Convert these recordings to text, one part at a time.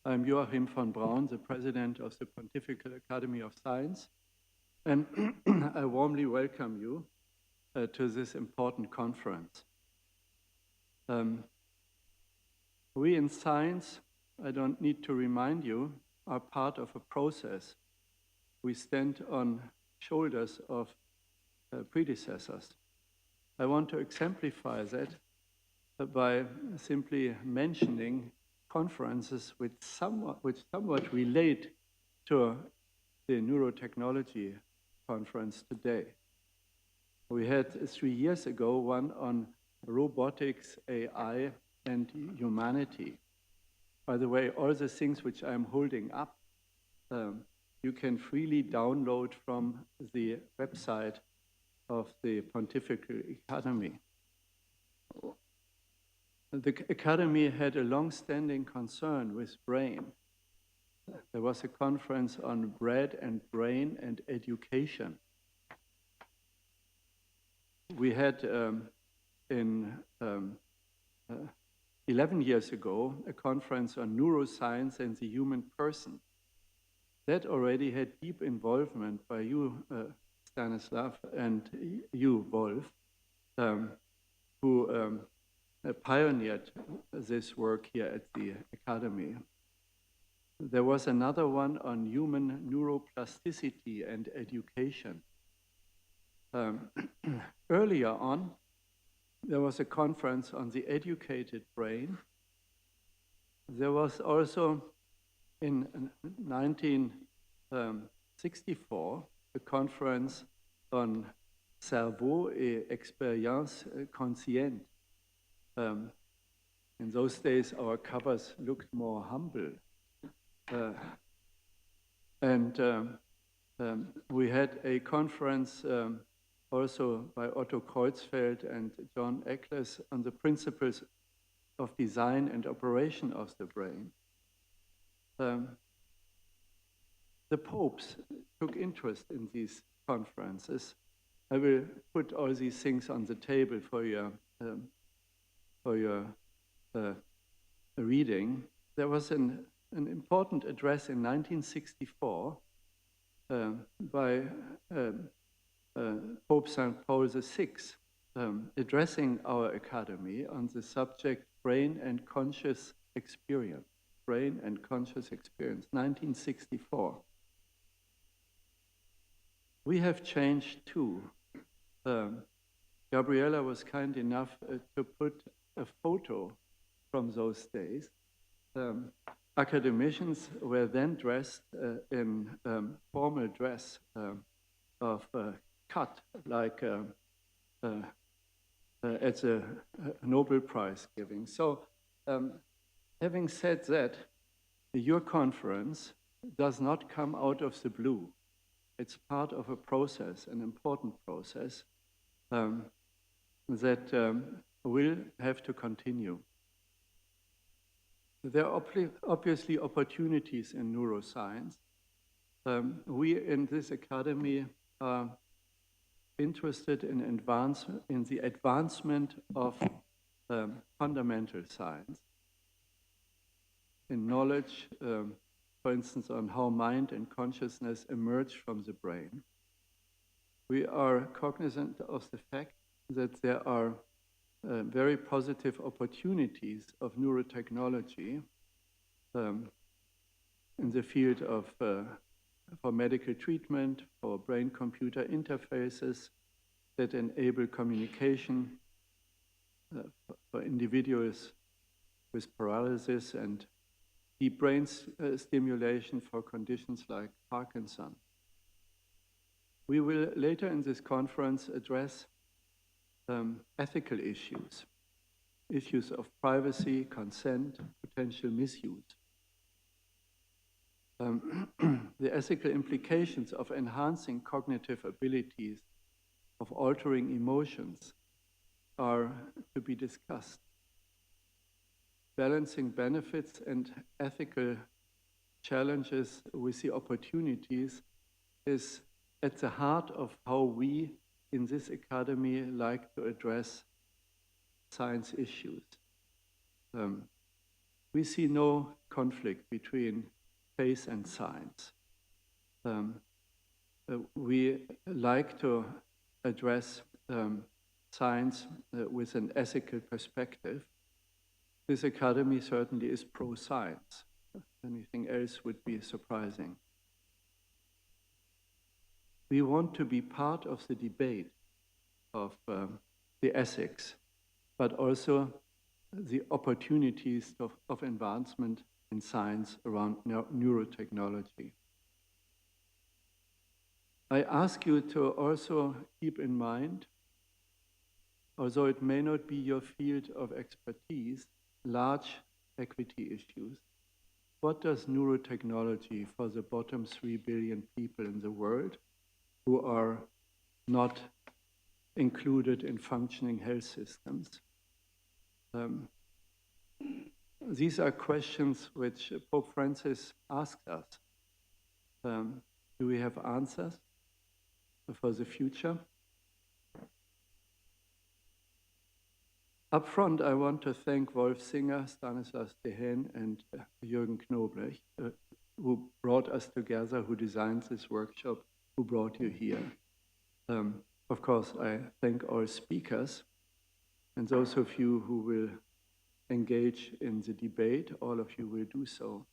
I'm Joachim von Braun, the president of the Pontifical Academy of Science, and I warmly welcome you to this important conference. We in science, I don't need to remind you, are part of a process. We stand on shoulders of predecessors. I want to exemplify that by simply mentioning conferences which somewhat relate to the neurotechnology conference today. We had 3 years ago one on robotics, AI, and humanity. By the way, all the things which I'm holding up, you can freely download from the website of the Pontifical Academy. The Academy had a long-standing concern with brain. There was a conference on bread and brain and education. We had 11 years ago a conference on neuroscience and the human person. That already had deep involvement by you, Stanislav, and you, Wolf, who pioneered this work here at the Academy. There was another one on human neuroplasticity and education. Earlier on, there was a conference on the educated brain. There was also in 1964 a conference on cerveau et expérience consciente. In those days, our covers looked more humble. We had a conference also by Otto Kreuzfeld and John Eccles on the principles of design and operation of the brain. The popes took interest in these conferences. I will put all these things on the table for your reading. There was an important address in 1964 by Pope St. Paul VI, addressing our academy on the subject brain and conscious experience. Brain and conscious experience, 1964. We have changed too. Gabriella was kind enough to put a photo from those days. Academicians were then dressed in formal dress of cut, like at a Nobel Prize giving. So, having said that, your conference does not come out of the blue. It's part of a process, an important process, that will have to continue. There are obviously opportunities in neuroscience. We in this academy are interested in the advancement of fundamental science, in knowledge, for instance, on how mind and consciousness emerge from the brain. We are cognizant of the fact that there are very positive opportunities of neurotechnology in the field of for medical treatment, for brain-computer interfaces that enable communication for individuals with paralysis, and deep brain stimulation for conditions like Parkinson. We will later in this conference address ethical issues of privacy, consent, potential misuse. The ethical implications of enhancing cognitive abilities, of altering emotions, are to be discussed. Balancing benefits and ethical challenges with the opportunities is at the heart of how we in this academy like to address science issues. We see no conflict between faith and science. We like to address science with an ethical perspective. This academy certainly is pro-science. Anything else would be surprising. We want to be part of the debate of the ethics, but also the opportunities of advancement in science around neurotechnology. I ask you to also keep in mind, although it may not be your field of expertise, large equity issues. What does neurotechnology for the bottom 3 billion people in the world who are not included in functioning health systems? These are questions which Pope Francis asked us. Do we have answers for the future? Up front, I want to thank Wolf Singer, Stanislas Dehaene, and Jürgen Knoblech, who brought us together, who designed this workshop, who brought you here. Of course, I thank all speakers, and those of you who will engage in the debate, all of you will do so.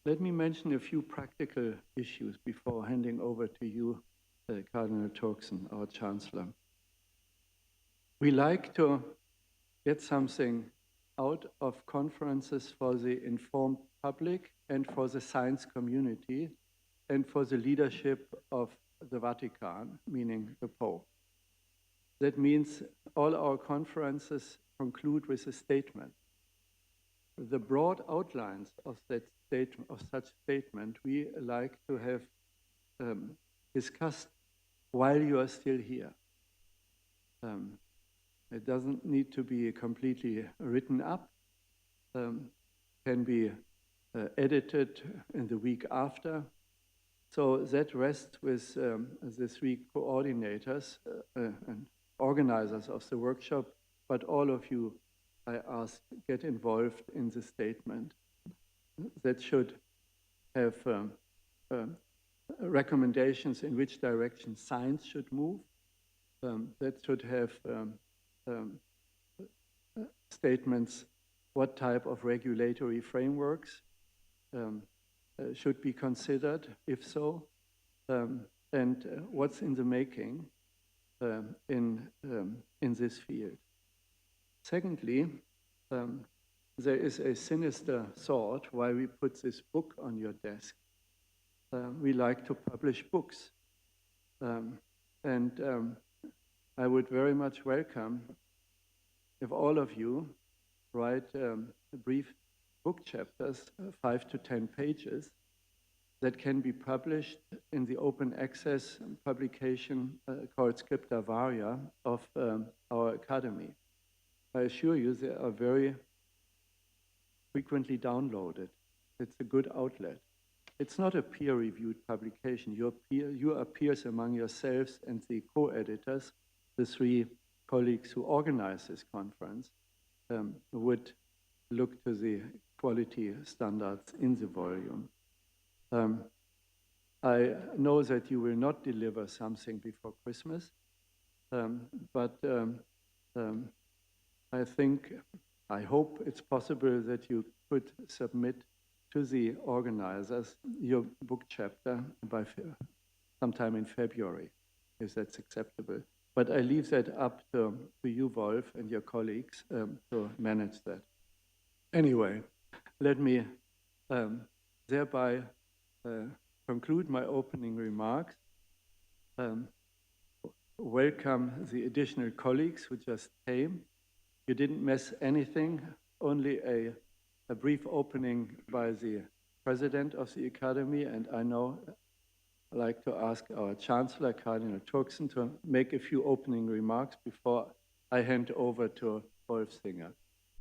Let me mention a few practical issues before handing over to you, Cardinal Turkson, our Chancellor. We like to get something out of conferences for the informed public and for the science community and for the leadership of the Vatican, meaning the Pope. That means all our conferences conclude with a statement. The broad outlines of such statement we like to have discussed while you are still here. It doesn't need to be completely written up. Can be edited in the week after. So that rests with the 3 coordinators and organizers of the workshop, but all of you, I ask, get involved in the statement. That should have recommendations in which direction science should move. That should have statements what type of regulatory frameworks should be considered, if so, and what's in the making in this field. Secondly, there is a sinister thought why we put this book on your desk. We like to publish books. And I would very much welcome if all of you write brief book chapters, 5 to 10 pages, that can be published in the open access publication called Scripta Varia of our academy. I assure you they are very frequently downloaded. It's a good outlet. It's not a peer-reviewed publication. You are peers among yourselves and the co-editors, the 3 colleagues who organize this conference, would look to the quality standards in the volume. I know that you will not deliver something before Christmas, but I hope it's possible that you could submit to the organizers your book chapter by sometime in February, if that's acceptable. But I leave that up to you, Wolf, and your colleagues to manage that. Anyway, let me thereby conclude my opening remarks. Welcome the additional colleagues who just came. You didn't miss anything, only a brief opening by the president of the academy, and I now like to ask our Chancellor, Cardinal Turkson, to make a few opening remarks before I hand over to Wolf Singer.